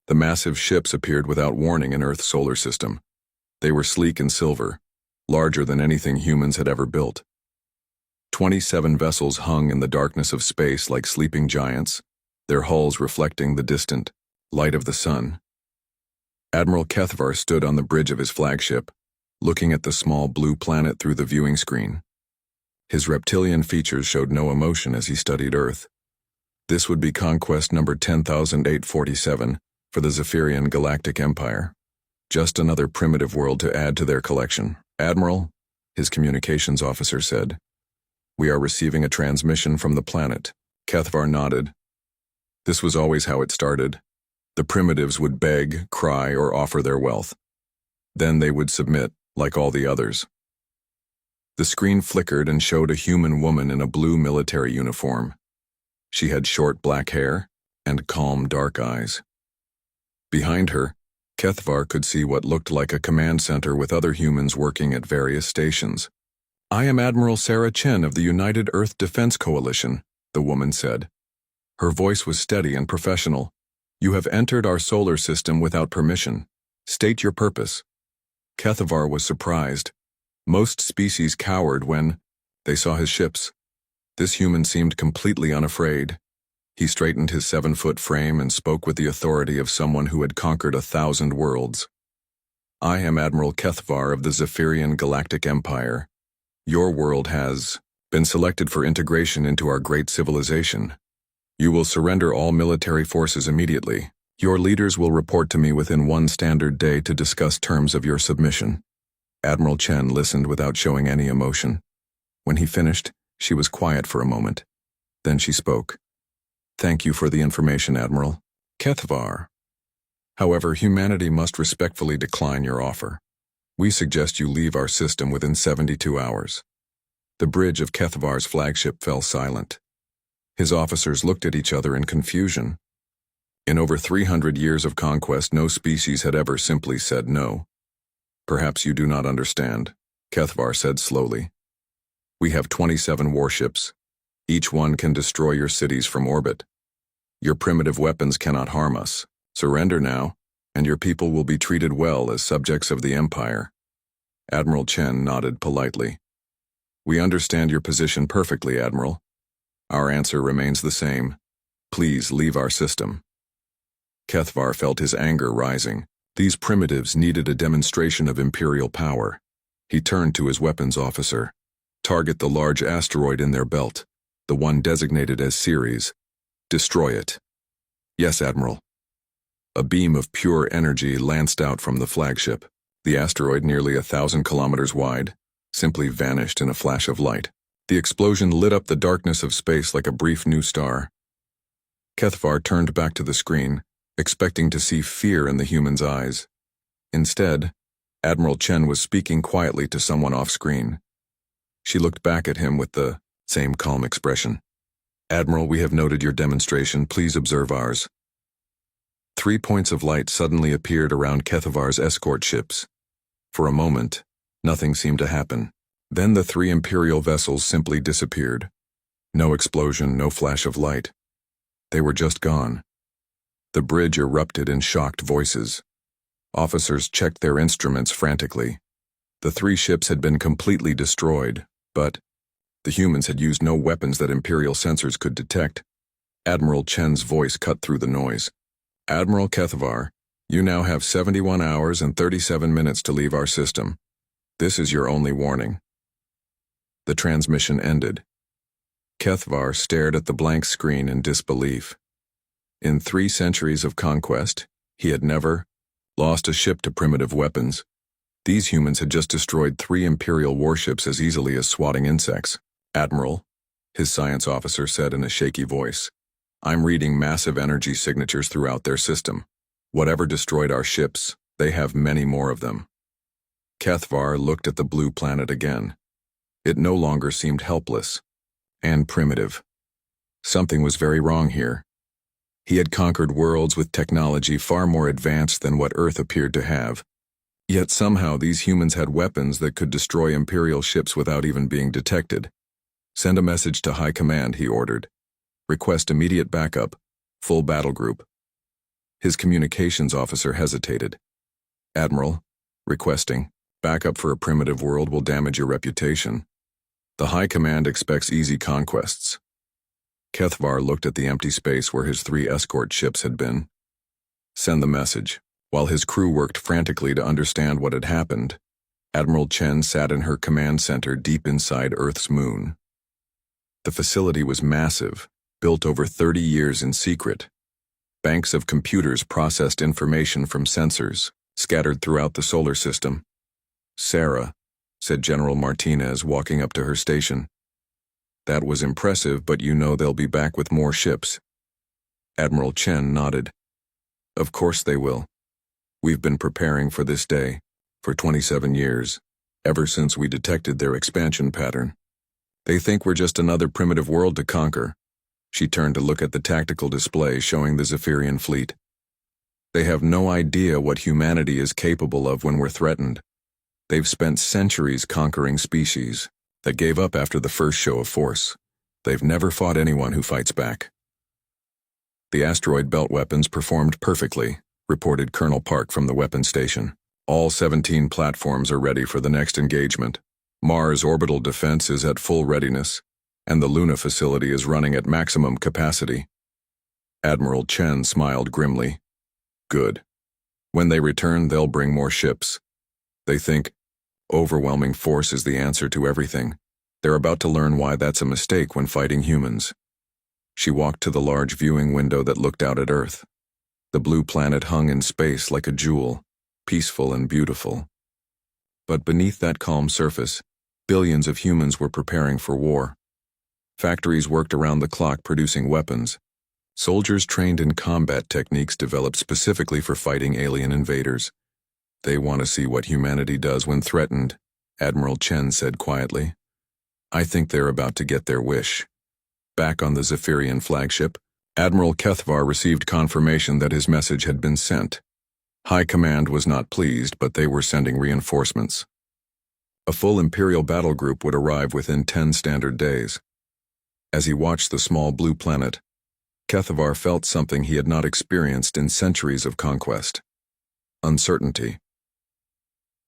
The massive ships appeared without warning in Earth's solar system. They were sleek and silver, larger than anything humans had ever built. 27 vessels hung in the darkness of space like sleeping giants, their hulls reflecting the distant light of the sun. Admiral Kethvar stood on the bridge of his flagship, looking at the small blue planet through the viewing screen. His reptilian features showed no emotion as he studied Earth. This would be conquest number 10,847 for the Zephyrian Galactic Empire. Just another primitive world to add to their collection. Admiral, his communications officer said, "We are receiving a transmission from the planet." Kethvar nodded. This was always how it started. The primitives would beg, cry, or offer their wealth. Then they would submit, like all the others. The screen flickered and showed a human woman in a blue military uniform. She had short black hair and calm dark eyes. Behind her, Kethvar could see what looked like a command center with other humans working at various stations. "I am Admiral Sarah Chen of the United Earth Defense Coalition," the woman said. Her voice was steady and professional. "You have entered our solar system without permission. State your purpose." Kethvar was surprised. Most species cowered when they saw his ships. This human seemed completely unafraid. He straightened his 7-foot frame and spoke with the authority of someone who had conquered 1,000 worlds. "I am Admiral Kethvar of the Zephyrian Galactic Empire. Your world has been selected for integration into our great civilization. You will surrender all military forces immediately. Your leaders will report to me within 1 standard day to discuss terms of your submission." Admiral Chen listened without showing any emotion. When he finished, she was quiet for a moment. Then she spoke. "Thank you for the information, Admiral Kethvar. However, humanity must respectfully decline your offer. We suggest you leave our system within 72 hours. The bridge of Kethvar's flagship fell silent. His officers looked at each other in confusion. In over 300 years of conquest, no species had ever simply said no. "Perhaps you do not understand," Kethvar said slowly. "We have 27 warships. Each one can destroy your cities from orbit. Your primitive weapons cannot harm us. Surrender now, and your people will be treated well as subjects of the Empire." Admiral Chen nodded politely. "We understand your position perfectly, Admiral. Our answer remains the same. Please leave our system." Kethvar felt his anger rising. These primitives needed a demonstration of imperial power. He turned to his weapons officer. "Target the large asteroid in their belt, the one designated as Ceres. Destroy it." "Yes, Admiral." A beam of pure energy lanced out from the flagship. The asteroid, nearly 1,000 kilometers wide, simply vanished in a flash of light. The explosion lit up the darkness of space like a brief new star. Kethvar turned back to the screen, expecting to see fear in the human's eyes. Instead, Admiral Chen was speaking quietly to someone off-screen. She looked back at him with the same calm expression. "Admiral, we have noted your demonstration. Please observe ours." 3 points of light suddenly appeared around Kethvar's escort ships. For a moment, nothing seemed to happen. Then the 3 Imperial vessels simply disappeared. No explosion, no flash of light. They were just gone. The bridge erupted in shocked voices. Officers checked their instruments frantically. The 3 ships had been completely destroyed, but the humans had used no weapons that Imperial sensors could detect. Admiral Chen's voice cut through the noise. "Admiral Kethvar, you now have 71 hours and 37 minutes to leave our system. This is your only warning." The transmission ended. Kethvar stared at the blank screen in disbelief. In 3 centuries of conquest, he had never lost a ship to primitive weapons. These humans had just destroyed 3 Imperial warships as easily as swatting insects. "Admiral," his science officer said in a shaky voice, "I'm reading massive energy signatures throughout their system. Whatever destroyed our ships, they have many more of them." Kethvar looked at the blue planet again. It no longer seemed helpless and primitive. Something was very wrong here. He had conquered worlds with technology far more advanced than what Earth appeared to have. Yet somehow these humans had weapons that could destroy Imperial ships without even being detected. "Send a message to High Command," he ordered. "Request immediate backup, full battle group." His communications officer hesitated. Admiral, requesting, backup for a primitive world will damage your reputation. The High Command expects easy conquests. Kethvar looked at the empty space where his 3 escort ships had been. Send the message. While his crew worked frantically to understand what had happened, Admiral Chen sat in her command center deep inside Earth's moon. The facility was massive, built over 30 years in secret. Banks of computers processed information from sensors, scattered throughout the solar system. "Sarah," said General Martinez, walking up to her station. "That was impressive, but you know they'll be back with more ships." Admiral Chen nodded. "Of course they will. We've been preparing for this day for 27 years, ever since we detected their expansion pattern. They think we're just another primitive world to conquer." She turned to look at the tactical display showing the Zephyrian fleet. "They have no idea what humanity is capable of when we're threatened. They've spent centuries conquering species that gave up after the first show of force. They've never fought anyone who fights back." "The asteroid belt weapons performed perfectly," reported Colonel Park from the weapons station. "All 17 platforms are ready for the next engagement. Mars orbital defense is at full readiness, and the Luna facility is running at maximum capacity." Admiral Chen smiled grimly. "Good. When they return, they'll bring more ships. They think overwhelming force is the answer to everything. They're about to learn why that's a mistake when fighting humans." She walked to the large viewing window that looked out at Earth. The blue planet hung in space like a jewel, peaceful and beautiful. But beneath that calm surface, billions of humans were preparing for war. Factories worked around the clock producing weapons. Soldiers trained in combat techniques developed specifically for fighting alien invaders. "They want to see what humanity does when threatened," Admiral Chen said quietly. "I think they're about to get their wish." Back on the Zephyrian flagship, Admiral Kethvar received confirmation that his message had been sent. High Command was not pleased, but they were sending reinforcements. A full Imperial battle group would arrive within 10 standard days. As he watched the small blue planet, Kethvar felt something he had not experienced in centuries of conquest. Uncertainty.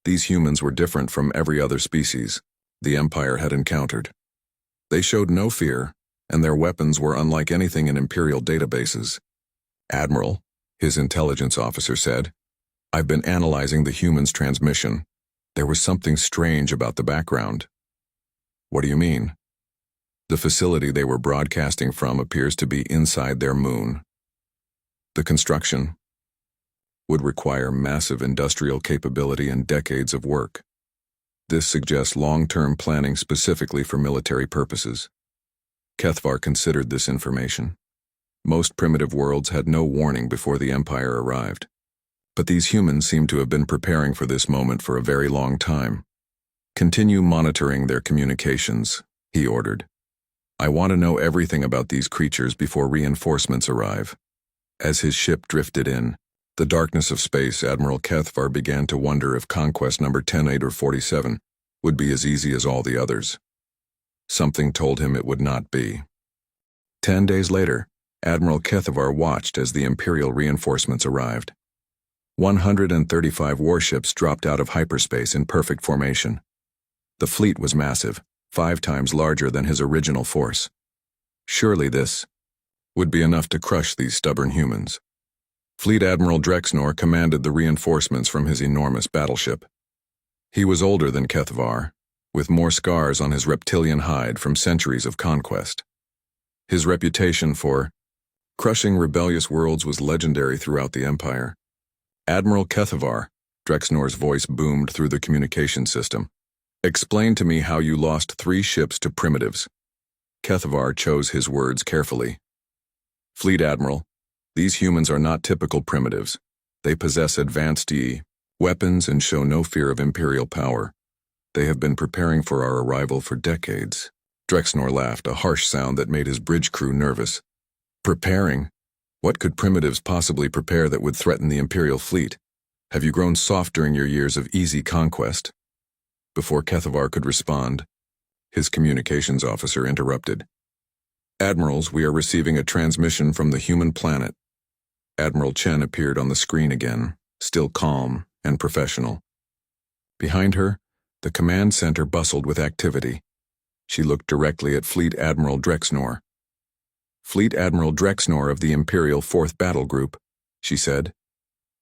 These humans were different from every other species the Empire had encountered. They showed no fear, and their weapons were unlike anything in Imperial databases. "Admiral," his intelligence officer said, "I've been analyzing the humans' transmission. There was something strange about the background." "What do you mean?" "The facility they were broadcasting from appears to be inside their moon. The construction would require massive industrial capability and decades of work. This suggests long-term planning specifically for military purposes." Kethvar considered this information. Most primitive worlds had no warning before the Empire arrived. But these humans seemed to have been preparing for this moment for a very long time. "Continue monitoring their communications," he ordered. "I want to know everything about these creatures before reinforcements arrive." As his ship drifted in the darkness of space, Admiral Kethvar began to wonder if conquest number 10-8 or 47 would be as easy as all the others. Something told him it would not be. 10 days later, Admiral Kethvar watched as the Imperial reinforcements arrived. 135 warships dropped out of hyperspace in perfect formation. The fleet was massive, 5 times larger than his original force. Surely this would be enough to crush these stubborn humans. Fleet Admiral Drexnor commanded the reinforcements from his enormous battleship. He was older than Kethvar, with more scars on his reptilian hide from centuries of conquest. His reputation for crushing rebellious worlds was legendary throughout the Empire. "Admiral Kethvar," Drexnor's voice boomed through the communication system. "Explain to me how you lost 3 ships to primitives." Kethvar chose his words carefully. "Fleet Admiral, these humans are not typical primitives. They possess advanced weapons and show no fear of Imperial power. They have been preparing for our arrival for decades." Drexnor laughed, a harsh sound that made his bridge crew nervous. "Preparing? What could primitives possibly prepare that would threaten the Imperial fleet? Have you grown soft during your years of easy conquest?" Before Kethvar could respond, his communications officer interrupted. "Admirals, we are receiving a transmission from the human planet. Admiral Chen appeared on the screen again, still calm and professional. Behind her, the command center bustled with activity. She looked directly at Fleet Admiral Drexnor. "Fleet Admiral Drexnor of the Imperial 4th Battle Group," she said.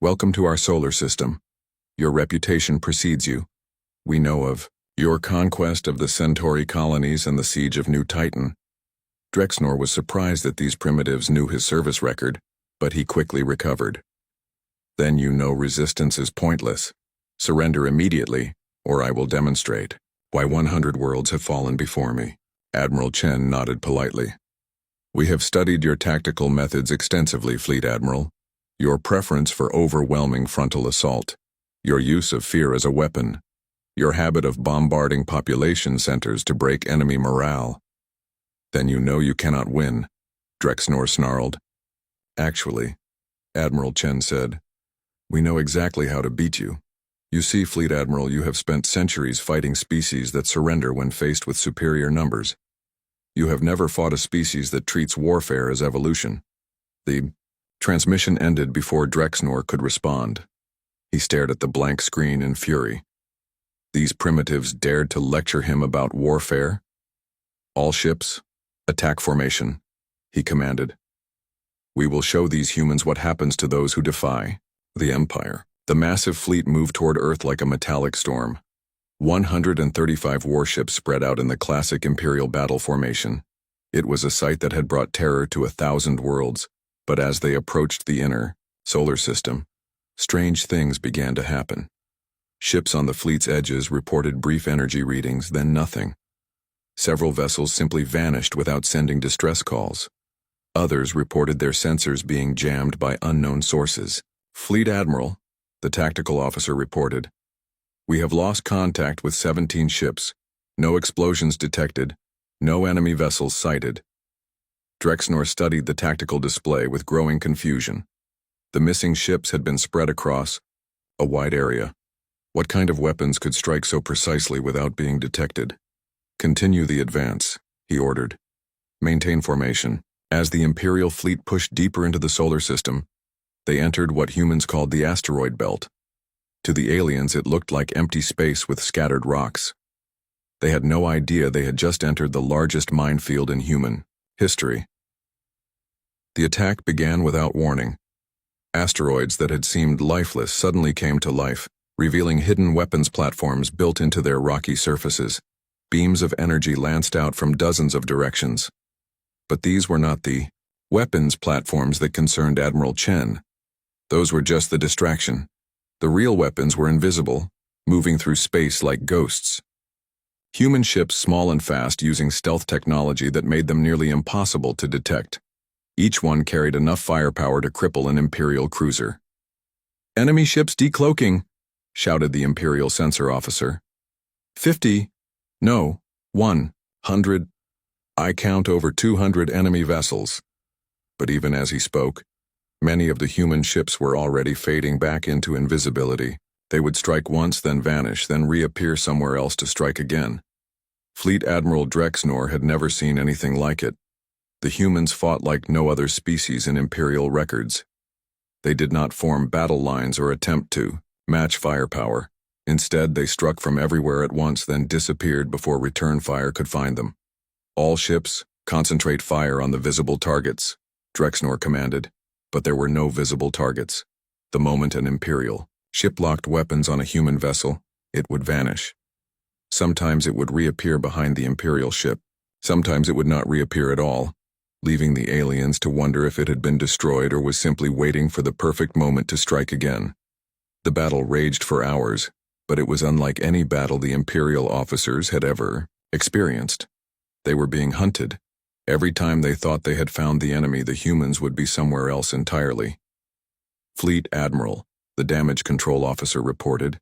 "Welcome to our solar system. Your reputation precedes you. We know of your conquest of the Centauri colonies and the siege of New Titan." Drexnor was surprised that these primitives knew his service record, but he quickly recovered. "Then you know resistance is pointless. Surrender immediately, or I will demonstrate why 100 worlds have fallen before me." Admiral Chen nodded politely. "We have studied your tactical methods extensively, Fleet Admiral. Your preference for overwhelming frontal assault, your use of fear as a weapon, your habit of bombarding population centers to break enemy morale. Then you know you cannot win," Drexnor snarled. "Actually," Admiral Chen said, "we know exactly how to beat you. You see, Fleet Admiral, you have spent centuries fighting species that surrender when faced with superior numbers. You have never fought a species that treats warfare as evolution." The transmission ended before Drexnor could respond. He stared at the blank screen in fury. These primitives dared to lecture him about warfare? "All ships, attack formation," he commanded. "We will show these humans what happens to those who defy the Empire." The massive fleet moved toward Earth like a metallic storm. 135 warships spread out in the classic Imperial battle formation. It was a sight that had brought terror to 1,000 worlds, but as they approached the inner solar system, strange things began to happen. Ships on the fleet's edges reported brief energy readings, then nothing. Several vessels simply vanished without sending distress calls. Others reported their sensors being jammed by unknown sources. "Fleet Admiral," the tactical officer reported, "we have lost contact with 17 ships. No explosions detected. No enemy vessels sighted." Drexnor studied the tactical display with growing confusion. The missing ships had been spread across a wide area. What kind of weapons could strike so precisely without being detected? "Continue the advance," he ordered. "Maintain formation." As the Imperial fleet pushed deeper into the solar system, they entered what humans called the asteroid belt. To the aliens, it looked like empty space with scattered rocks. They had no idea they had just entered the largest minefield in human history. The attack began without warning. Asteroids that had seemed lifeless suddenly came to life, revealing hidden weapons platforms built into their rocky surfaces. Beams of energy lanced out from dozens of directions. But these were not the weapons platforms that concerned Admiral Chen. Those were just the distraction. The real weapons were invisible, moving through space like ghosts. Human ships, small and fast, using stealth technology that made them nearly impossible to detect. Each one carried enough firepower to cripple an Imperial cruiser. "Enemy ships decloaking," shouted the Imperial sensor officer. 50, no, 100. I count over 200 enemy vessels. But even as he spoke, many of the human ships were already fading back into invisibility. They would strike once, then vanish, then reappear somewhere else to strike again. Fleet Admiral Drexnor had never seen anything like it. The humans fought like no other species in Imperial records. They did not form battle lines or attempt to match firepower. Instead, they struck from everywhere at once, then disappeared before return fire could find them. "All ships, concentrate fire on the visible targets," Drexnor commanded, but there were no visible targets. The moment an Imperial ship locked weapons on a human vessel, it would vanish. Sometimes it would reappear behind the Imperial ship. Sometimes it would not reappear at all, leaving the aliens to wonder if it had been destroyed or was simply waiting for the perfect moment to strike again. The battle raged for hours, but it was unlike any battle the Imperial officers had ever experienced. They were being hunted. Every time they thought they had found the enemy, the humans would be somewhere else entirely. "Fleet Admiral," the damage control officer reported,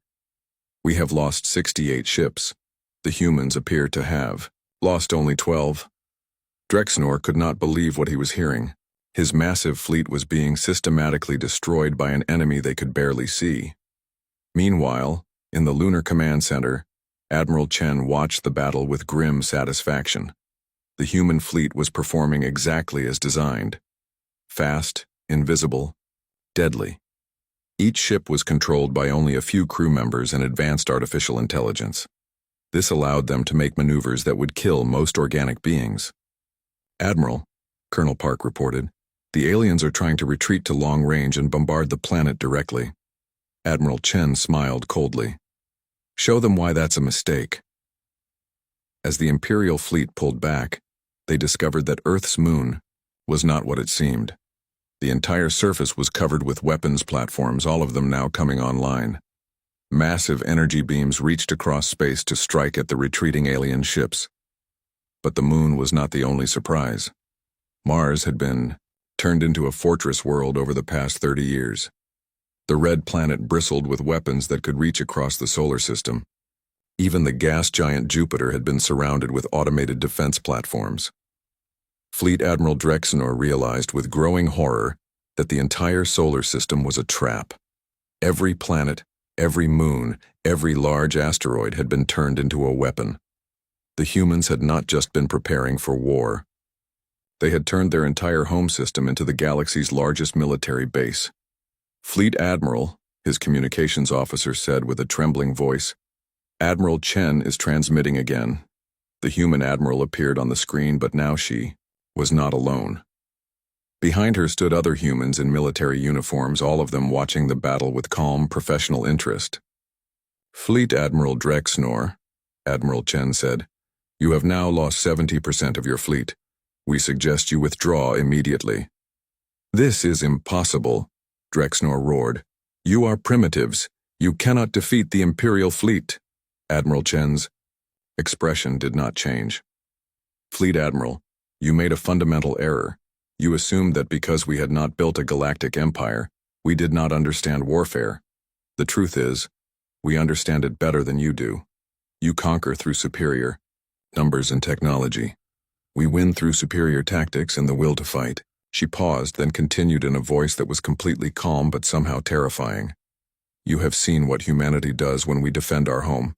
"we have lost 68 ships. The humans appear to have lost only 12. Drexnor could not believe what he was hearing. His massive fleet was being systematically destroyed by an enemy they could barely see. Meanwhile, in the Lunar Command Center, Admiral Chen watched the battle with grim satisfaction. The human fleet was performing exactly as designed. Fast, invisible, deadly. Each ship was controlled by only a few crew members and advanced artificial intelligence. This allowed them to make maneuvers that would kill most organic beings. "Admiral," Colonel Park reported, "the aliens are trying to retreat to long range and bombard the planet directly." Admiral Chen smiled coldly. "Show them why that's a mistake." As the Imperial fleet pulled back, they discovered that Earth's moon was not what it seemed. The entire surface was covered with weapons platforms, all of them now coming online. Massive energy beams reached across space to strike at the retreating alien ships. But the moon was not the only surprise. Mars had been turned into a fortress world over the past 30 years. The red planet bristled with weapons that could reach across the solar system. Even the gas giant Jupiter had been surrounded with automated defense platforms. Fleet Admiral Drexenor realized with growing horror that the entire solar system was a trap. Every planet, every moon, every large asteroid had been turned into a weapon. The humans had not just been preparing for war. They had turned their entire home system into the galaxy's largest military base. "Fleet Admiral," his communications officer said with a trembling voice, "Admiral Chen is transmitting again." The human admiral appeared on the screen, but now she was not alone. Behind her stood other humans in military uniforms, all of them watching the battle with calm, professional interest. "Fleet Admiral Drexenor," Admiral Chen said, "you have now lost 70% of your fleet. We suggest you withdraw immediately." "This is impossible," Drexenor roared. "You are primitives. You cannot defeat the Imperial fleet." Admiral Chen's expression did not change. "Fleet Admiral, you made a fundamental error. You assumed that because we had not built a galactic empire, we did not understand warfare. The truth is, we understand it better than you do. You conquer through superior numbers and technology. We win through superior tactics and the will to fight." She paused, then continued in a voice that was completely calm but somehow terrifying. "You have seen what humanity does when we defend our home.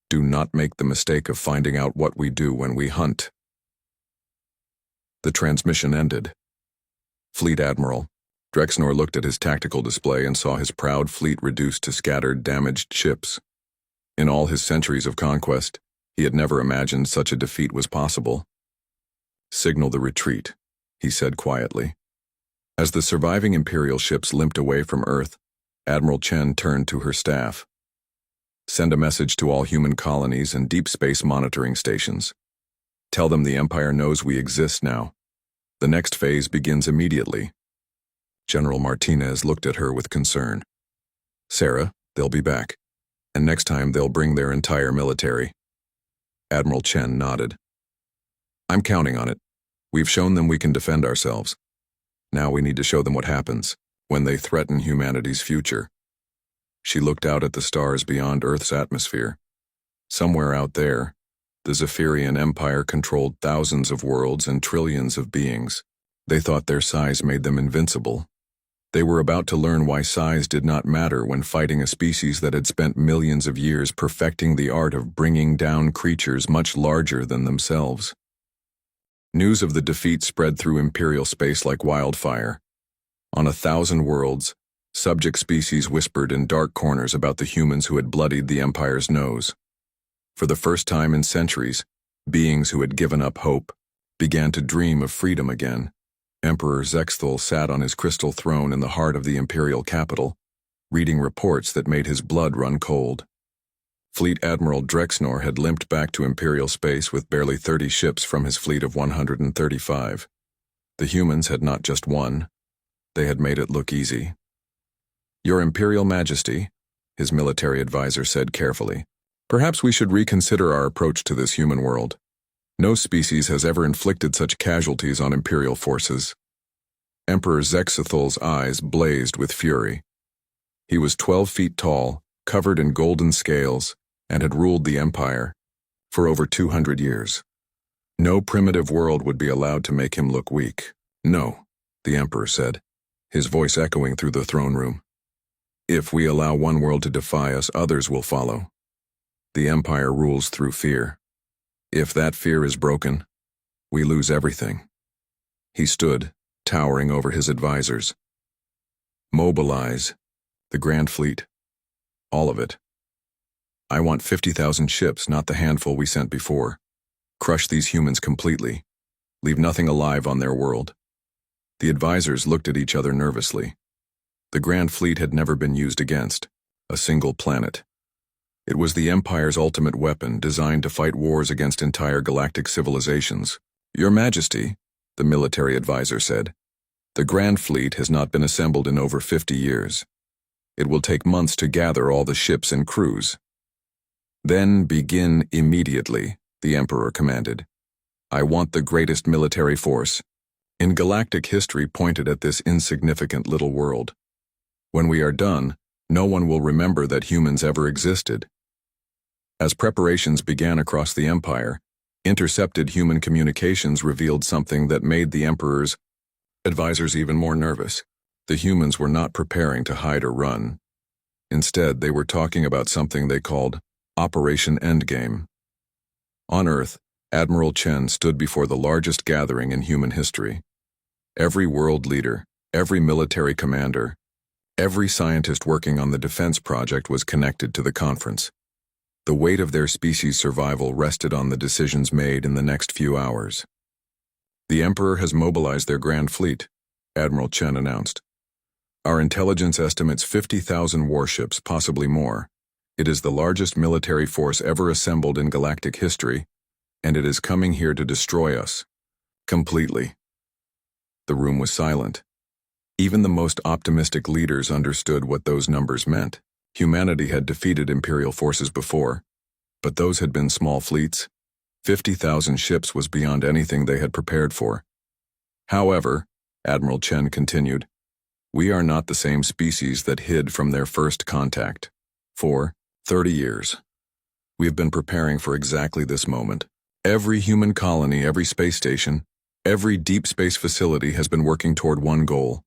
Do not make the mistake of finding out what we do when we hunt." The transmission ended. "Fleet Admiral." Drexenor looked at his tactical display and saw his proud fleet reduced to scattered, damaged ships. In all his centuries of conquest, he had never imagined such a defeat was possible. "Signal the retreat," he said quietly. As the surviving Imperial ships limped away from Earth, Admiral Chen turned to her staff. "Send a message to all human colonies and deep space monitoring stations. Tell them the Empire knows we exist now. The next phase begins immediately." General Martinez looked at her with concern. "Sarah, they'll be back. And next time they'll bring their entire military." Admiral Chen nodded. "I'm counting on it. We've shown them we can defend ourselves. Now we need to show them what happens when they threaten humanity's future." She looked out at the stars beyond Earth's atmosphere. Somewhere out there, the Zephyrian Empire controlled thousands of worlds and trillions of beings. They thought their size made them invincible. They were about to learn why size did not matter when fighting a species that had spent millions of years perfecting the art of bringing down creatures much larger than themselves. News of the defeat spread through Imperial space like wildfire. On 1,000 worlds, subject species whispered in dark corners about the humans who had bloodied the Empire's nose. For the first time in centuries, beings who had given up hope began to dream of freedom again. Emperor Zexthal sat on his crystal throne in the heart of the Imperial capital, reading reports that made his blood run cold. Fleet Admiral Drexenor had limped back to Imperial space with barely 30 ships from his fleet of 135. The humans had not just won, they had made it look easy. "Your Imperial Majesty," his military advisor said carefully, "perhaps we should reconsider our approach to this human world. No species has ever inflicted such casualties on Imperial forces." Emperor Zexathal's eyes blazed with fury. He was 12 feet tall, covered in golden scales, and had ruled the Empire for over 200 years. No primitive world would be allowed to make him look weak. "No," the Emperor said, his voice echoing through the throne room. "If we allow one world to defy us, others will follow. The Empire rules through fear. If that fear is broken, we lose everything." He stood, towering over his advisors. Mobilize. The Grand Fleet. All of it. I want 50,000 ships, not the handful we sent before. Crush these humans completely. Leave nothing alive on their world. The advisors looked at each other nervously. The Grand Fleet had never been used against a single planet. It was the Empire's ultimate weapon, designed to fight wars against entire galactic civilizations. Your Majesty, the military advisor said, the Grand Fleet has not been assembled in over 50 years. It will take months to gather all the ships and crews. Then begin immediately, the Emperor commanded. I want the greatest military force in galactic history pointed at this insignificant little world. When we are done, no one will remember that humans ever existed. As preparations began across the Empire, intercepted human communications revealed something that made the Emperor's advisors even more nervous. The humans were not preparing to hide or run. Instead, they were talking about something they called Operation Endgame. On Earth, Admiral Chen stood before the largest gathering in human history. Every world leader, every military commander, every scientist working on the defense project was connected to the conference. The weight of their species' survival rested on the decisions made in the next few hours. The Emperor has mobilized their Grand Fleet, Admiral Chen announced. Our intelligence estimates 50,000 warships, possibly more. It is the largest military force ever assembled in galactic history, and it is coming here to destroy us. Completely. The room was silent. Even the most optimistic leaders understood what those numbers meant. Humanity had defeated Imperial forces before, but those had been small fleets. 50,000 ships was beyond anything they had prepared for. However, Admiral Chen continued, we are not the same species that hid from their first contact. For 30 years, we have been preparing for exactly this moment. Every human colony, every space station, every deep space facility has been working toward one goal: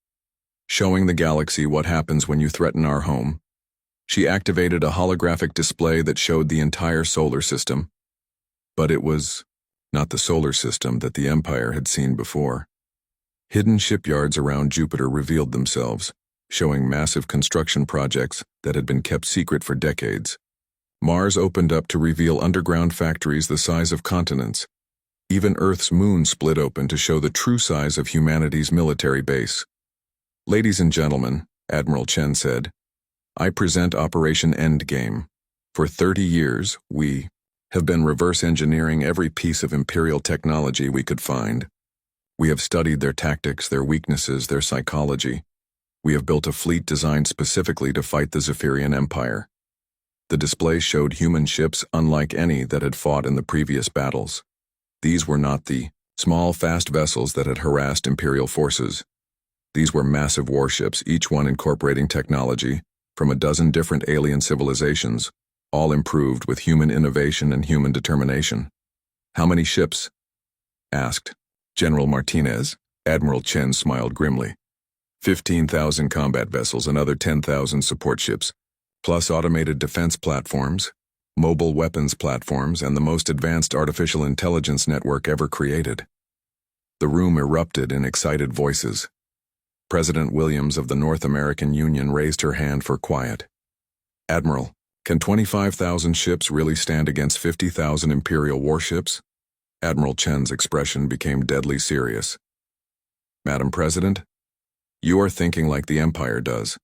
showing the galaxy what happens when you threaten our home. She activated a holographic display that showed the entire solar system. But it was not the solar system that the Empire had seen before. Hidden shipyards around Jupiter revealed themselves, showing massive construction projects that had been kept secret for decades. Mars opened up to reveal underground factories the size of continents. Even Earth's moon split open to show the true size of humanity's military base. Ladies and gentlemen, Admiral Chen said, I present Operation Endgame. For 30 years, we have been reverse engineering every piece of Imperial technology we could find. We have studied their tactics, their weaknesses, their psychology. We have built a fleet designed specifically to fight the Zephyrian Empire. The display showed human ships unlike any that had fought in the previous battles. These were not the small, fast vessels that had harassed Imperial forces. These were massive warships, each one incorporating technology from a dozen different alien civilizations, all improved with human innovation and human determination. How many ships? Asked General Martinez. Admiral Chen smiled grimly. 15,000 combat vessels, another 10,000 support ships, plus automated defense platforms, mobile weapons platforms, and the most advanced artificial intelligence network ever created. The room erupted in excited voices. President Williams of the North American Union raised her hand for quiet. Admiral, can 25,000 ships really stand against 50,000 Imperial warships? Admiral Chen's expression became deadly serious. Madam President, you are thinking like the Empire does.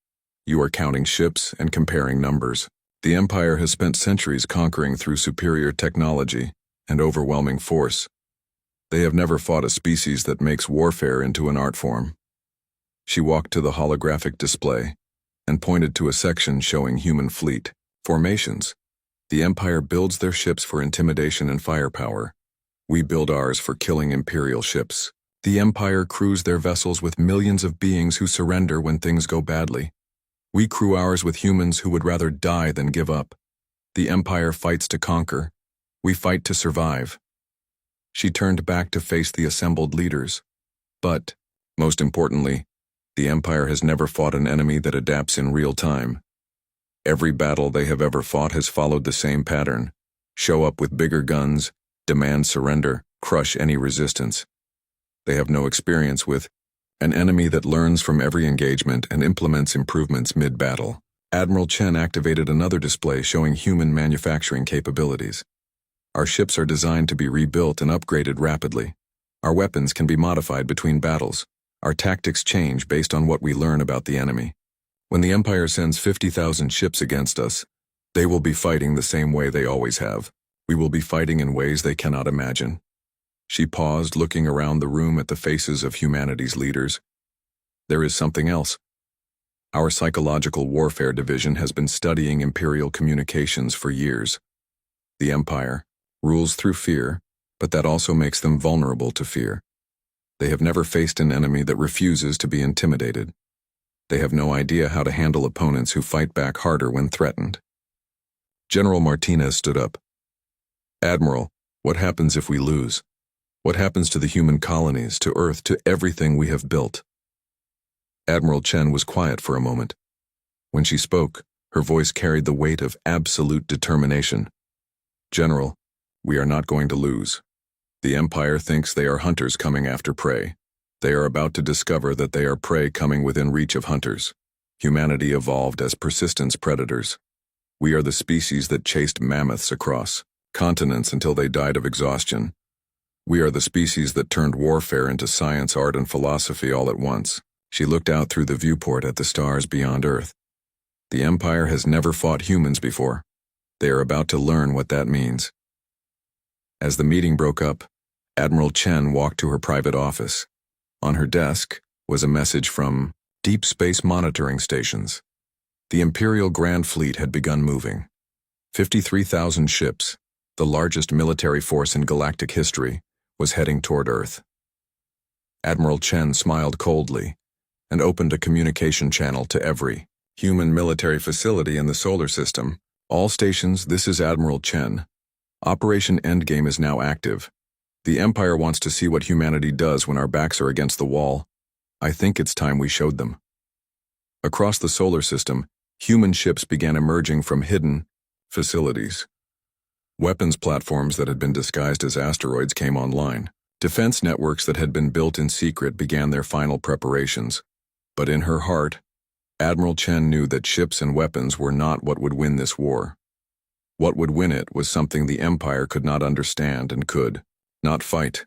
You are counting ships and comparing numbers. The Empire has spent centuries conquering through superior technology and overwhelming force. They have never fought a species that makes warfare into an art form. She walked to the holographic display and pointed to a section showing human fleet formations. The Empire builds their ships for intimidation and firepower. We build ours for killing Imperial ships. The Empire crews their vessels with millions of beings who surrender when things go badly. We crew ours with humans who would rather die than give up. The Empire fights to conquer. We fight to survive. She turned back to face the assembled leaders. But, most importantly, the Empire has never fought an enemy that adapts in real time. Every battle they have ever fought has followed the same pattern. Show up with bigger guns, demand surrender, crush any resistance. They have no experience with An enemy that learns from every engagement and implements improvements mid-battle. Admiral Chen activated another display showing human manufacturing capabilities. Our ships are designed to be rebuilt and upgraded rapidly. Our weapons can be modified between battles. Our tactics change based on what we learn about the enemy. When the Empire sends 50,000 ships against us, they will be fighting the same way they always have. We will be fighting in ways they cannot imagine. She paused, looking around the room at the faces of humanity's leaders. There is something else. Our psychological warfare division has been studying Imperial communications for years. The Empire rules through fear, but that also makes them vulnerable to fear. They have never faced an enemy that refuses to be intimidated. They have no idea how to handle opponents who fight back harder when threatened. General Martinez stood up. Admiral, what happens if we lose? What happens to the human colonies, to Earth, to everything we have built? Admiral Chen was quiet for a moment. When she spoke, her voice carried the weight of absolute determination. General, we are not going to lose. The Empire thinks they are hunters coming after prey. They are about to discover that they are prey coming within reach of hunters. Humanity evolved as persistence predators. We are the species that chased mammoths across continents until they died of exhaustion. We are the species that turned warfare into science, art, and philosophy all at once. She looked out through the viewport at the stars beyond Earth. The Empire has never fought humans before. They are about to learn what that means. As the meeting broke up, Admiral Chen walked to her private office. On her desk was a message from Deep Space Monitoring Stations. The Imperial Grand Fleet had begun moving. 53,000 ships, the largest military force in galactic history, was heading toward Earth. Admiral Chen smiled coldly and opened a communication channel to every human military facility in the solar system. All stations, this is Admiral Chen. Operation Endgame is now active. The Empire wants to see what humanity does when our backs are against the wall. I think it's time we showed them. Across the solar system, human ships began emerging from hidden facilities. Weapons platforms that had been disguised as asteroids came online. Defense networks that had been built in secret began their final preparations. But in her heart, Admiral Chen knew that ships and weapons were not what would win this war. What would win it was something the Empire could not understand and could not fight.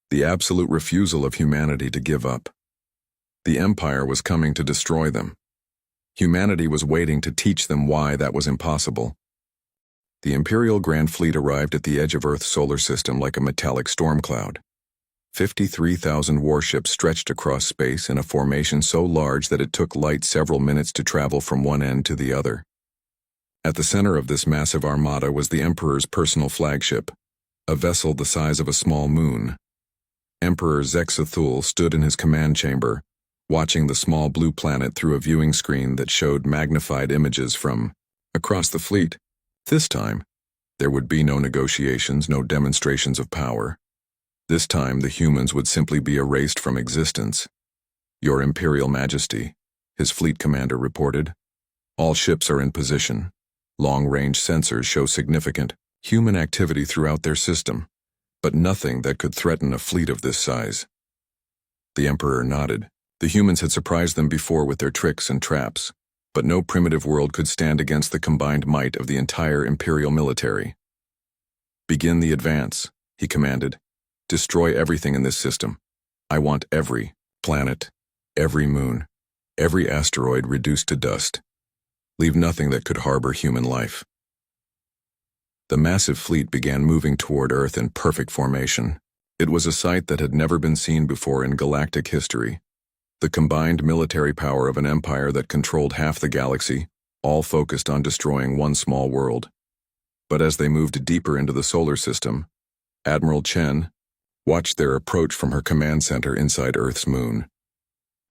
The absolute refusal of humanity to give up. The Empire was coming to destroy them. Humanity was waiting to teach them why that was impossible. The Imperial Grand Fleet arrived at the edge of Earth's solar system like a metallic storm cloud. 53,000 warships stretched across space in a formation so large that it took light several minutes to travel from one end to the other. At the center of this massive armada was the Emperor's personal flagship, a vessel the size of a small moon. Emperor Zexathul stood in his command chamber, watching the small blue planet through a viewing screen that showed magnified images from across the fleet. This time, there would be no negotiations, no demonstrations of power. This time, the humans would simply be erased from existence. Your Imperial Majesty, his fleet commander reported. All ships are in position. Long-range sensors show significant human activity throughout their system, but nothing that could threaten a fleet of this size. The Emperor nodded. The humans had surprised them before with their tricks and traps, but no primitive world could stand against the combined might of the entire Imperial military. Begin the advance, he commanded. Destroy everything in this system. I want every planet, every moon, every asteroid reduced to dust. Leave nothing that could harbor human life. The massive fleet began moving toward Earth in perfect formation. It was a sight that had never been seen before in galactic history. The combined military power of an empire that controlled half the galaxy, all focused on destroying one small world. But as they moved deeper into the solar system, Admiral Chen watched their approach from her command center inside Earth's moon.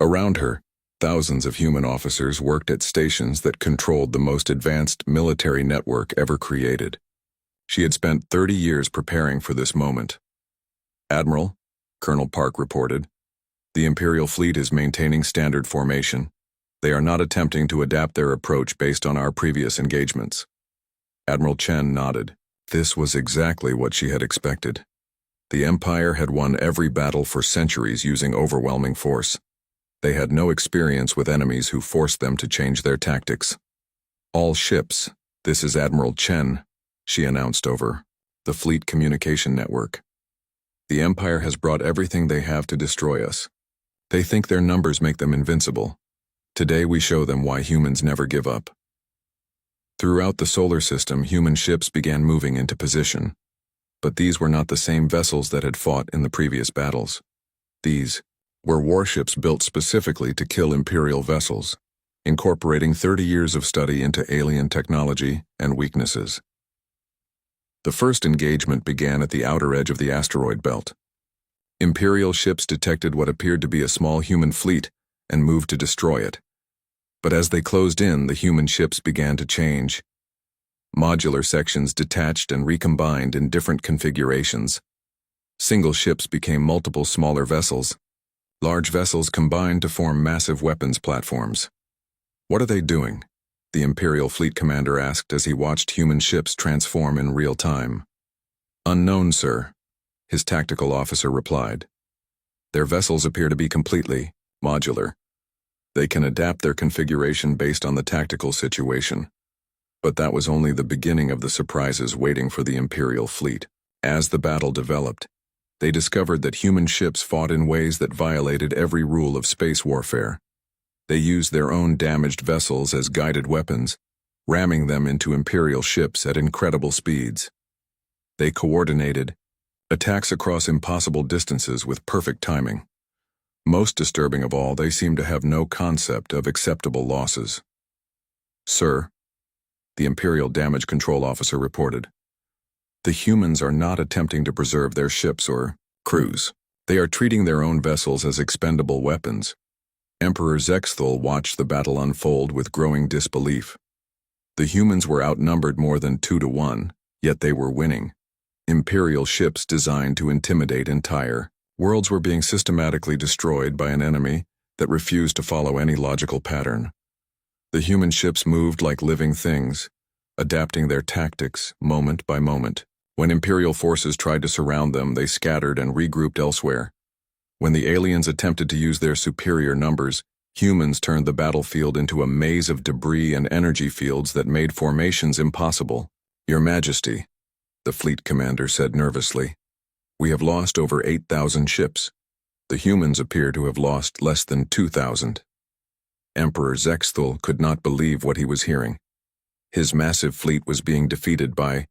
Around her, thousands of human officers worked at stations that controlled the most advanced military network ever created. She had spent 30 years preparing for this moment. Admiral, Colonel Park reported, the Imperial fleet is maintaining standard formation. They are not attempting to adapt their approach based on our previous engagements. Admiral Chen nodded. This was exactly what she had expected. The Empire had won every battle for centuries using overwhelming force. They had no experience with enemies who forced them to change their tactics. "All ships, this is Admiral Chen," she announced over the Fleet Communication Network. "The Empire has brought everything they have to destroy us. They think their numbers make them invincible. Today we show them why humans never give up." Throughout the solar system, human ships began moving into position. But these were not the same vessels that had fought in the previous battles. These were warships built specifically to kill Imperial vessels, incorporating 30 years of study into alien technology and weaknesses. The first engagement began at the outer edge of the asteroid belt. Imperial ships detected what appeared to be a small human fleet and moved to destroy it. But as they closed in, the human ships began to change. Modular sections detached and recombined in different configurations. Single ships became multiple smaller vessels. Large vessels combined to form massive weapons platforms. "What are they doing?" the Imperial Fleet commander asked as he watched human ships transform in real time. "Unknown, sir," his tactical officer replied. "Their vessels appear to be completely modular. They can adapt their configuration based on the tactical situation." But that was only the beginning of the surprises waiting for the Imperial fleet. As the battle developed, they discovered that human ships fought in ways that violated every rule of space warfare. They used their own damaged vessels as guided weapons, ramming them into Imperial ships at incredible speeds. They coordinated attacks across impossible distances with perfect timing. Most disturbing of all, they seemed to have no concept of acceptable losses. "Sir," the Imperial Damage Control Officer reported, "the humans are not attempting to preserve their ships or crews. They are treating their own vessels as expendable weapons." Emperor Zexthul watched the battle unfold with growing disbelief. The humans were outnumbered more than 2-1, yet they were winning. Imperial ships designed to intimidate entire worlds were being systematically destroyed by an enemy that refused to follow any logical pattern. The human ships moved like living things, adapting their tactics moment by moment. When Imperial forces tried to surround them, they scattered and regrouped elsewhere. When the aliens attempted to use their superior numbers, humans turned the battlefield into a maze of debris and energy fields that made formations impossible. "Your Majesty," the fleet commander said nervously, "we have lost over 8,000 ships. The humans appear to have lost less than 2,000. Emperor Zexthul could not believe what he was hearing. His massive fleet was being defeated by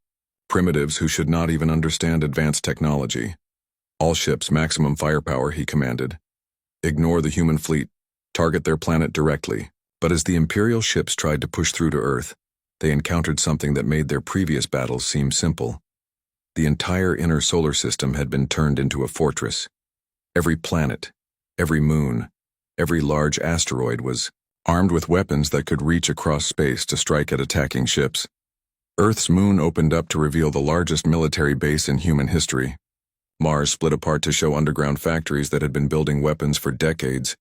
primitives who should not even understand advanced technology. "All ships, maximum firepower," he commanded. "Ignore the human fleet. Target their planet directly." But as the Imperial ships tried to push through to Earth, they encountered something that made their previous battles seem simple. The entire inner solar system had been turned into a fortress. Every planet, every moon, every large asteroid was armed with weapons that could reach across space to strike at attacking ships. Earth's moon opened up to reveal the largest military base in human history. Mars split apart to show underground factories that had been building weapons for decades.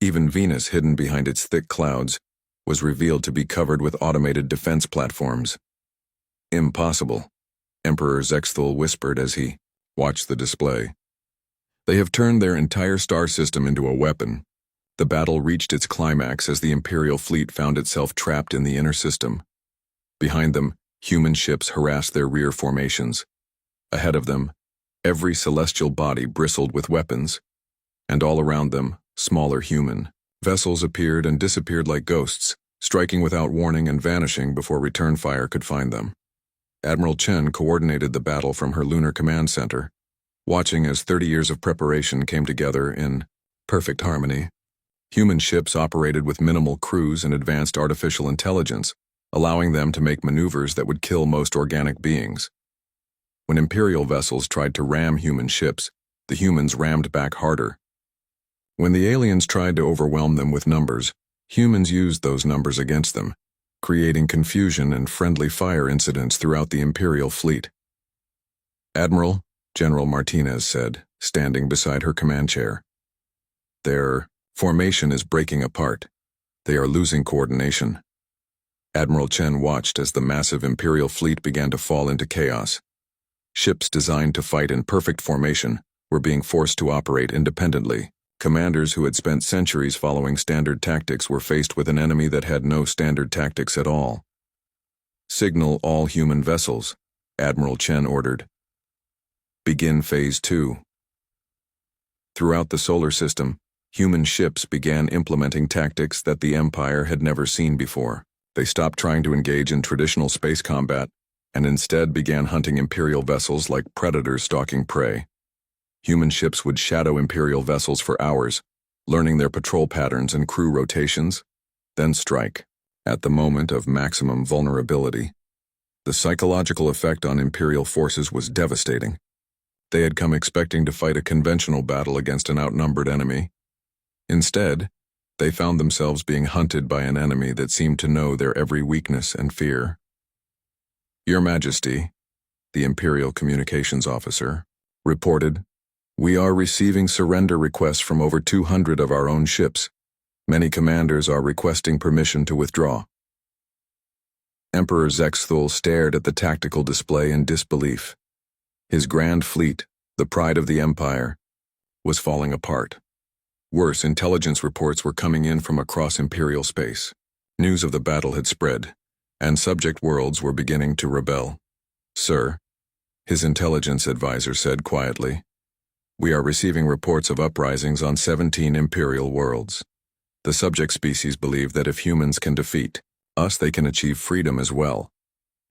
Even Venus, hidden behind its thick clouds, was revealed to be covered with automated defense platforms. "Impossible," Emperor Zexthul whispered as he watched the display. "They have turned their entire star system into a weapon." The battle reached its climax as the Imperial fleet found itself trapped in the inner system. Behind them, human ships harassed their rear formations. Ahead of them, every celestial body bristled with weapons, and all around them, smaller human vessels appeared and disappeared like ghosts, striking without warning and vanishing before return fire could find them. Admiral Chen coordinated the battle from her lunar command center, watching as 30 years of preparation came together in perfect harmony. Human ships operated with minimal crews and advanced artificial intelligence, allowing them to make maneuvers that would kill most organic beings. When Imperial vessels tried to ram human ships, the humans rammed back harder. When the aliens tried to overwhelm them with numbers, humans used those numbers against them, creating confusion and friendly fire incidents throughout the Imperial fleet. "Admiral," General Martinez said, standing beside her command chair, "their formation is breaking apart. They are losing coordination." Admiral Chen watched as the massive Imperial fleet began to fall into chaos. Ships designed to fight in perfect formation were being forced to operate independently, Commanders who had spent centuries following standard tactics were faced with an enemy that had no standard tactics at all. "Signal all human vessels," Admiral Chen ordered. "Begin Phase 2. Throughout the solar system, human ships began implementing tactics that the Empire had never seen before. They stopped trying to engage in traditional space combat and instead began hunting Imperial vessels like predators stalking prey. Human ships would shadow Imperial vessels for hours, learning their patrol patterns and crew rotations, then strike. At the moment of maximum vulnerability, the psychological effect on Imperial forces was devastating. They had come expecting to fight a conventional battle against an outnumbered enemy. Instead, they found themselves being hunted by an enemy that seemed to know their every weakness and fear. "Your Majesty," the Imperial Communications Officer reported, "we are receiving surrender requests from over 200 of our own ships. Many commanders are requesting permission to withdraw." Emperor Zexthul stared at the tactical display in disbelief. His grand fleet, the pride of the Empire, was falling apart. Worse, intelligence reports were coming in from across Imperial space. News of the battle had spread, and subject worlds were beginning to rebel. "Sir," his intelligence advisor said quietly, "we are receiving reports of uprisings on 17 Imperial worlds. The subject species believe that if humans can defeat us, they can achieve freedom as well."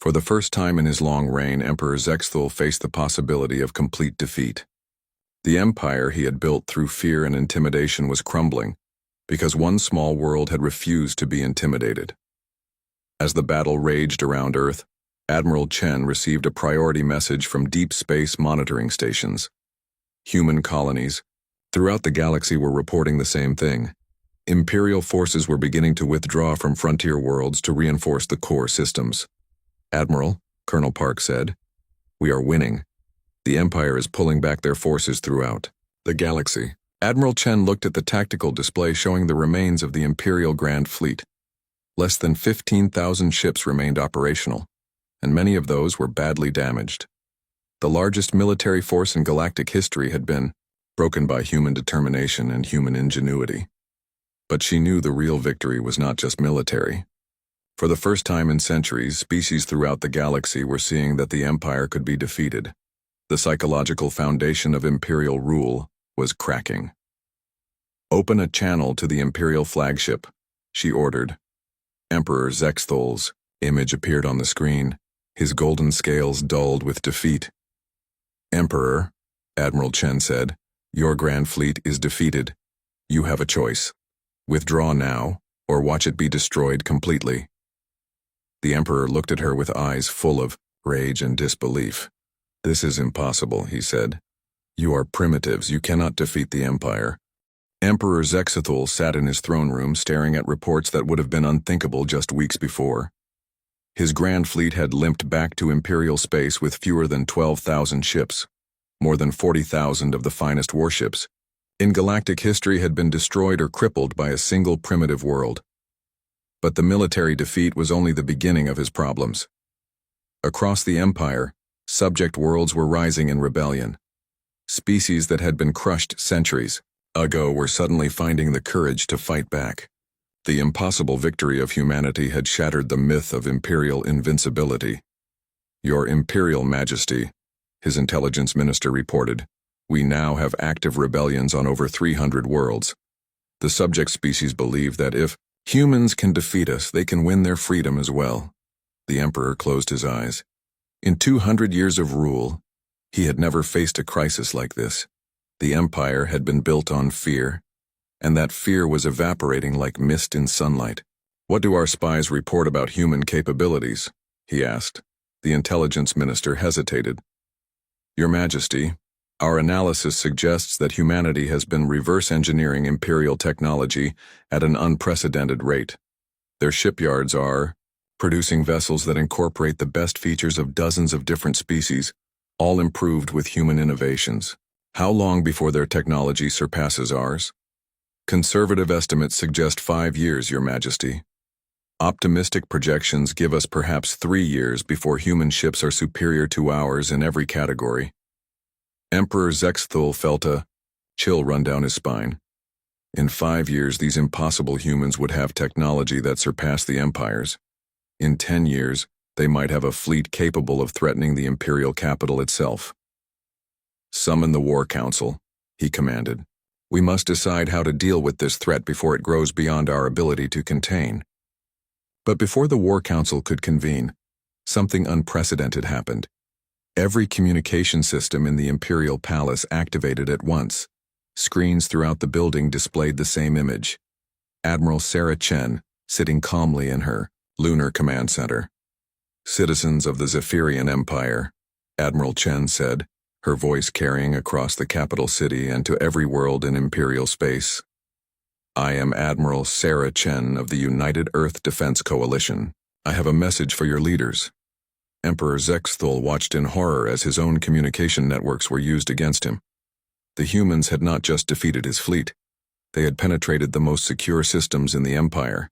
For the first time in his long reign, Emperor Zexthul faced the possibility of complete defeat. The empire he had built through fear and intimidation was crumbling, because one small world had refused to be intimidated. As the battle raged around Earth, Admiral Chen received a priority message from deep space monitoring stations. Human colonies throughout the galaxy were reporting the same thing. Imperial forces were beginning to withdraw from frontier worlds to reinforce the core systems. "Admiral," Colonel Park said, "we are winning. The Empire is pulling back their forces throughout the galaxy." Admiral Chen looked at the tactical display showing the remains of the Imperial Grand Fleet. Less than 15,000 ships remained operational, and many of those were badly damaged. The largest military force in galactic history had been broken by human determination and human ingenuity. But she knew the real victory was not just military. For the first time in centuries, species throughout the galaxy were seeing that the Empire could be defeated. The psychological foundation of Imperial rule was cracking. "Open a channel to the Imperial flagship," she ordered. Emperor Zexthul's image appeared on the screen, his golden scales dulled with defeat. "Emperor," Admiral Chen said, "your Grand Fleet is defeated. You have a choice. Withdraw now, or watch it be destroyed completely." The Emperor looked at her with eyes full of rage and disbelief. "This is impossible," he said. "You are primitives. You cannot defeat the Empire." Emperor Zexthul sat in his throne room staring at reports that would have been unthinkable just weeks before. His Grand Fleet had limped back to Imperial space with fewer than 12,000 ships. More than 40,000 of the finest warships in galactic history had been destroyed or crippled by a single primitive world. But the military defeat was only the beginning of his problems. Across the Empire, subject worlds were rising in rebellion. Species that had been crushed centuries ago were suddenly finding the courage to fight back. The impossible victory of humanity had shattered the myth of Imperial invincibility. "Your Imperial Majesty," his intelligence minister reported, "we now have active rebellions on over 300 worlds. The subject species believe that if humans can defeat us, they can win their freedom as well." The Emperor closed his eyes. In 200 years of rule, he had never faced a crisis like this. The Empire had been built on fear, and that fear was evaporating like mist in sunlight. "What do our spies report about human capabilities?" he asked. The intelligence minister hesitated. "Your Majesty, our analysis suggests that humanity has been reverse engineering Imperial technology at an unprecedented rate. Their shipyards are producing vessels that incorporate the best features of dozens of different species, all improved with human innovations. How long before their technology surpasses ours?" "Conservative estimates suggest 5 years, Your Majesty. Optimistic projections give us perhaps 3 years before human ships are superior to ours in every category." Emperor Zexthul felt a chill run down his spine. In 5 years, these impossible humans would have technology that surpassed the empires. In 10 years, they might have a fleet capable of threatening the imperial capital itself. "Summon the War Council," he commanded. "We must decide how to deal with this threat before it grows beyond our ability to contain." But before the War Council could convene, something unprecedented happened. Every communication system in the Imperial Palace activated at once. Screens throughout the building displayed the same image. Admiral Sarah Chen, sitting calmly in her lunar command center. "Citizens of the Zephyrian Empire," Admiral Chen said, her voice carrying across the capital city and to every world in Imperial space. "I am Admiral Sarah Chen of the United Earth Defense Coalition. I have a message for your leaders." Emperor Zexthul watched in horror as his own communication networks were used against him. The humans had not just defeated his fleet, they had penetrated the most secure systems in the Empire.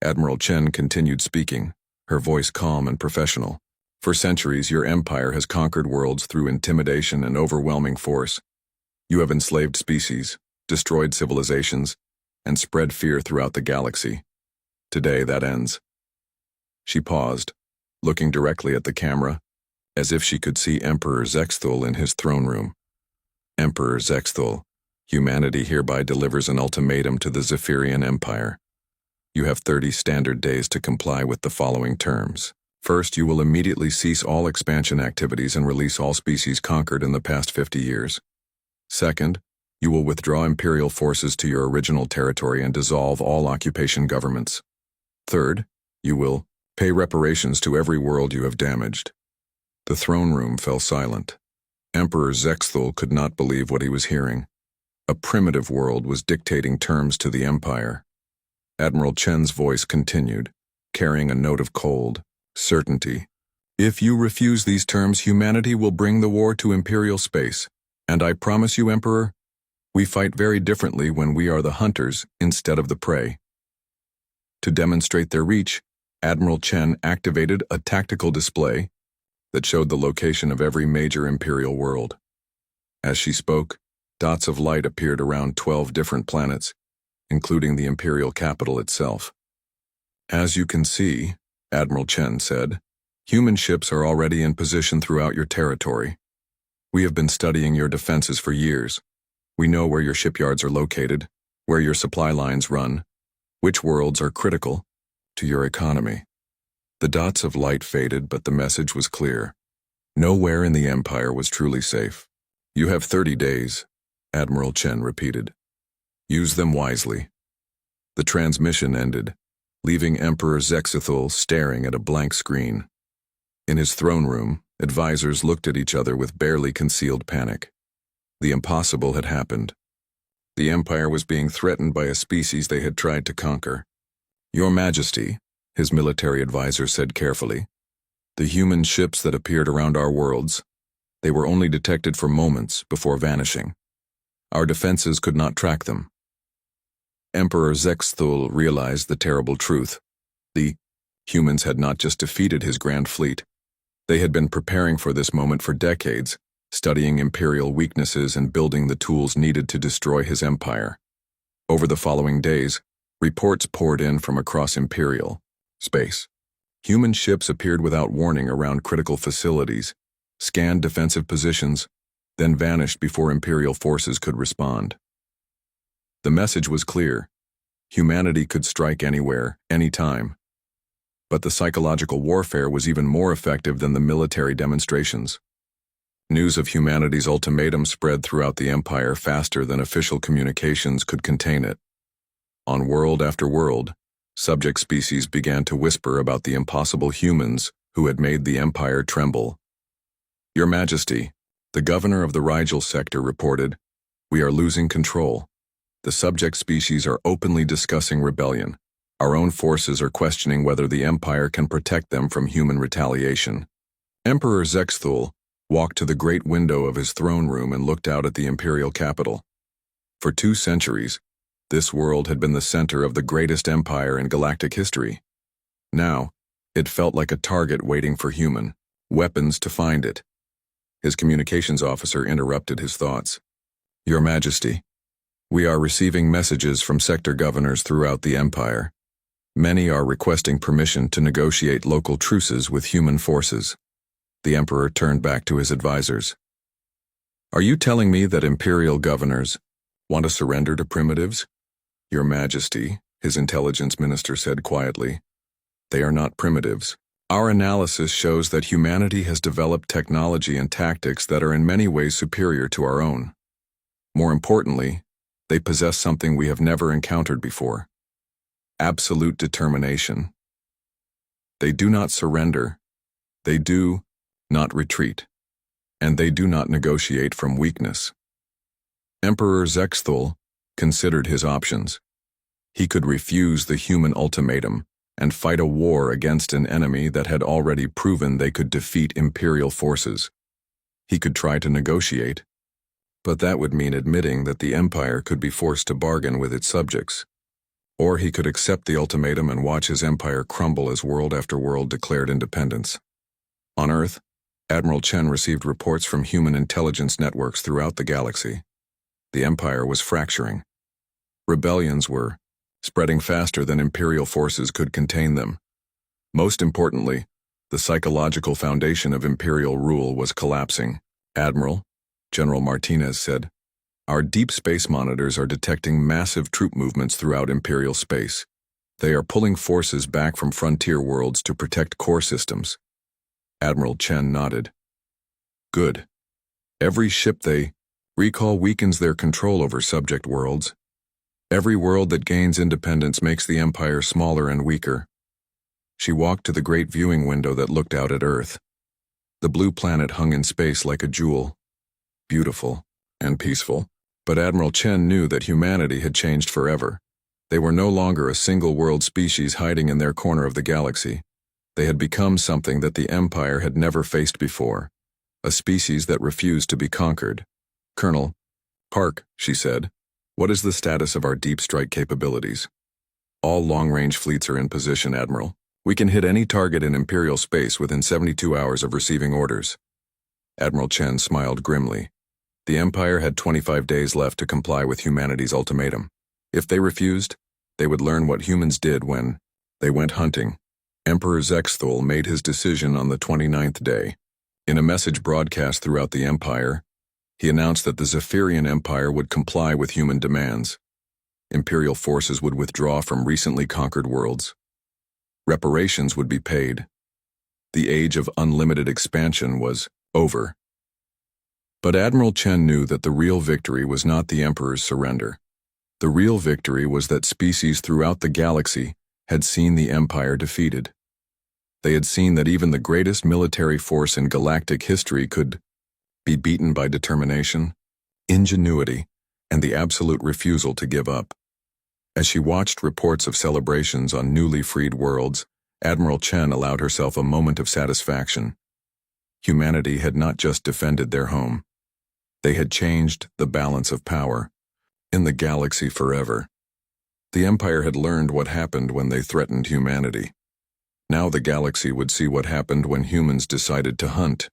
Admiral Chen continued speaking, her voice calm and professional. "For centuries, your empire has conquered worlds through intimidation and overwhelming force. You have enslaved species, destroyed civilizations, and spread fear throughout the galaxy. Today, that ends." She paused, looking directly at the camera, as if she could see Emperor Zexthul in his throne room. "Emperor Zexthul, humanity hereby delivers an ultimatum to the Zephyrian Empire. You have 30 standard days to comply with the following terms. First, you will immediately cease all expansion activities and release all species conquered in the past 50 years. Second, you will withdraw Imperial forces to your original territory and dissolve all occupation governments. Third, you will pay reparations to every world you have damaged." The throne room fell silent. Emperor Zexthul could not believe what he was hearing. A primitive world was dictating terms to the Empire. Admiral Chen's voice continued, carrying a note of cold certainty. "If you refuse these terms, humanity will bring the war to Imperial space. And I promise you, Emperor, we fight very differently when we are the hunters instead of the prey." To demonstrate their reach, Admiral Chen activated a tactical display that showed the location of every major Imperial world. As she spoke, dots of light appeared around 12 different planets, including the Imperial capital itself. "As you can see," Admiral Chen said, "human ships are already in position throughout your territory. We have been studying your defenses for years. We know where your shipyards are located, where your supply lines run, which worlds are critical to your economy." The dots of light faded, but the message was clear. Nowhere in the Empire was truly safe. "You have 30 days, Admiral Chen repeated. "Use them wisely." The transmission ended, leaving Emperor Zexthul staring at a blank screen. In his throne room, advisors looked at each other with barely concealed panic. The impossible had happened. The Empire was being threatened by a species they had tried to conquer. "Your Majesty," his military advisor said carefully, "the human ships that appeared around our worlds, they were only detected for moments before vanishing. Our defenses could not track them." Emperor Zexthul realized the terrible truth. The humans had not just defeated his grand fleet. They had been preparing for this moment for decades, studying Imperial weaknesses and building the tools needed to destroy his empire. Over the following days, reports poured in from across Imperial space. Human ships appeared without warning around critical facilities, scanned defensive positions, then vanished before Imperial forces could respond. The message was clear. Humanity could strike anywhere, anytime. But the psychological warfare was even more effective than the military demonstrations. News of humanity's ultimatum spread throughout the Empire faster than official communications could contain it. On world after world, subject species began to whisper about the impossible humans who had made the Empire tremble. "Your Majesty," the governor of the Rigel sector reported, "we are losing control. The subject species are openly discussing rebellion. Our own forces are questioning whether the Empire can protect them from human retaliation." Emperor Zexthul walked to the great window of his throne room and looked out at the Imperial capital. For 2 centuries, this world had been the center of the greatest empire in galactic history. Now, it felt like a target waiting for human weapons to find it. His communications officer interrupted his thoughts. "Your Majesty, We are receiving messages from sector governors throughout the Empire. Many are requesting permission to negotiate local truces with human forces. The Emperor turned back to his advisors. Are you telling me that Imperial governors want to surrender to primitives? Your Majesty, his intelligence minister said quietly, they are not primitives. Our analysis shows that humanity has developed technology and tactics that are in many ways superior to our own. More importantly, they possess something we have never encountered before: absolute determination. They do not surrender, they do not retreat, and they do not negotiate from weakness. Emperor Zexthul considered his options. He could refuse the human ultimatum and fight a war against an enemy that had already proven they could defeat Imperial forces. He could try to negotiate, but that would mean admitting that the Empire could be forced to bargain with its subjects. Or he could accept the ultimatum and watch his empire crumble as world after world declared independence. On Earth, Admiral Chen received reports from human intelligence networks throughout the galaxy. The Empire was fracturing. Rebellions were spreading faster than Imperial forces could contain them. Most importantly, the psychological foundation of Imperial rule was collapsing. Admiral, General Martinez said, our deep space monitors are detecting massive troop movements throughout Imperial space. They are pulling forces back from frontier worlds to protect core systems. Admiral Chen nodded. Good. Every ship they recall weakens their control over subject worlds. Every world that gains independence makes the Empire smaller and weaker. She walked to the great viewing window that looked out at Earth. The blue planet hung in space like a jewel. Beautiful and peaceful, but Admiral Chen knew that humanity had changed forever. They were no longer a single-world species hiding in their corner of the galaxy. They had become something that the Empire had never faced before, a species that refused to be conquered. Colonel Park, she said, what is the status of our deep strike capabilities? All long-range fleets are in position, Admiral. We can hit any target in Imperial space within 72 hours of receiving orders. Admiral Chen smiled grimly. The Empire had 25 days left to comply with humanity's ultimatum. If they refused, they would learn what humans did when they went hunting. Emperor Zexthul made his decision on the 29th day. In a message broadcast throughout the Empire, he announced that the Zephyrian Empire would comply with human demands. Imperial forces would withdraw from recently conquered worlds. Reparations would be paid. The age of unlimited expansion was over. But Admiral Chen knew that the real victory was not the Emperor's surrender. The real victory was that species throughout the galaxy had seen the Empire defeated. They had seen that even the greatest military force in galactic history could be beaten by determination, ingenuity, and the absolute refusal to give up. As she watched reports of celebrations on newly freed worlds, Admiral Chen allowed herself a moment of satisfaction. Humanity had not just defended their home. They had changed the balance of power in the galaxy forever. The Empire had learned what happened when they threatened humanity. Now the galaxy would see what happened when humans decided to hunt.